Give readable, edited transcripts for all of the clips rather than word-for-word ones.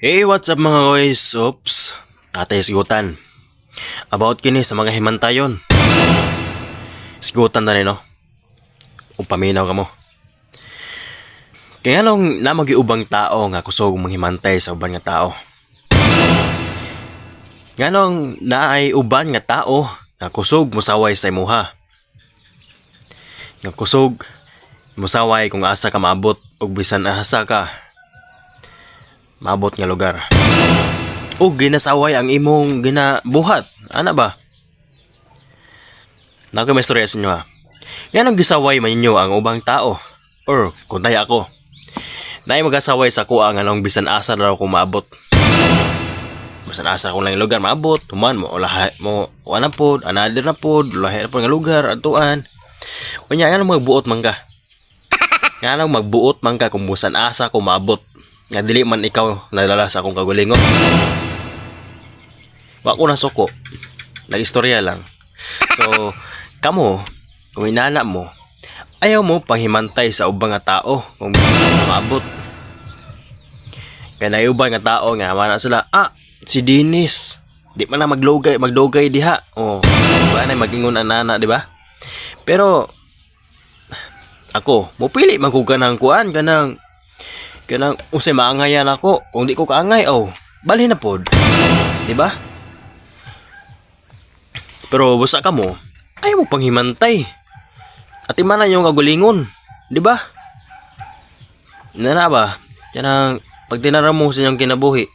Hey, what's up mga guys? Oops. Atay sigutan. About kini sa mga himantayon. Sigutan na rin, no? Upaminaw ka mo. Kaya nung namagiubang tao nga kusog manghimantay sa uban nga tao. Nga nung naay uban nga tao nga kusog musaway sa imuha. Nga kusog musaway kung asa ka maabot ug bisan asa ka maabot nga lugar. O ginasaway ang imong ginabuhat. Ana ba? Nako may istorya sa inyo ha. Yan ang gisaway man ninyo ang ubang tao. Or kung tayo ako. Naay magasaway sa kuha nga nung bisan asa daw ko maabot. Bisan asa kung lang lugar maabot. Tuman mo ulahay mo wala pod, another na pod, ulahay na pod nga lugar atuan. Unya yan magbuot man ka. Yan magbuot man ka kung bisan asa ko maabot. Nga dili man ikaw nadala sa akong kagulingon. Wa ko na suko. Nag-istorya lang. So, kamo, kung inana mo, ayaw mo panghimantay sa ubang nga tao kung sa maabot. Kaya naiubang nga tao nga, mana sila, si Dennis. Di man na magdugay diha. O, wala na magingon anana, di ba? Pero, ako, mupili man ko kanang kuan, kanang usay maangayan ako. Kung di ko kaangay, bali na pod. Di ba? Pero busa ka mo, ayaw mo panghimantay. At imana yung kagulingon. Di ba? Nana ba? Yan ang pag tinara mo sa inyong kinabuhi.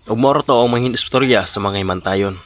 Ug moro to ang mga istorya sa mga himantayon.